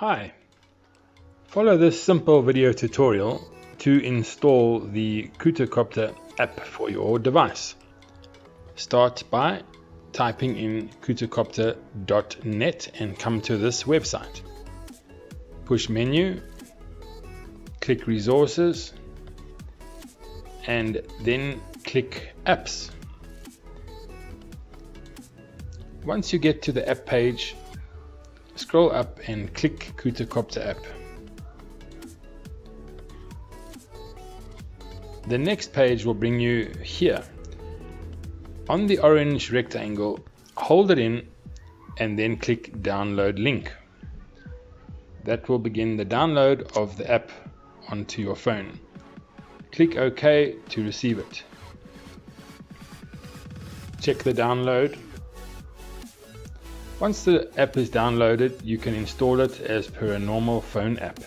Hi, follow this simple video tutorial to install the Cuta-Copter app for your device. Start by typing in Cuta-Copter.net and come to this website. Push menu, click resources, and then click apps. Once you get to the app page, scroll up and click Cuta-Copter app. The next page will bring you here. On the orange rectangle, hold it in and then click download link. That will begin the download of the app onto your phone. Click OK to receive it. Check the download. Once the app is downloaded, you can install it as per a normal phone app.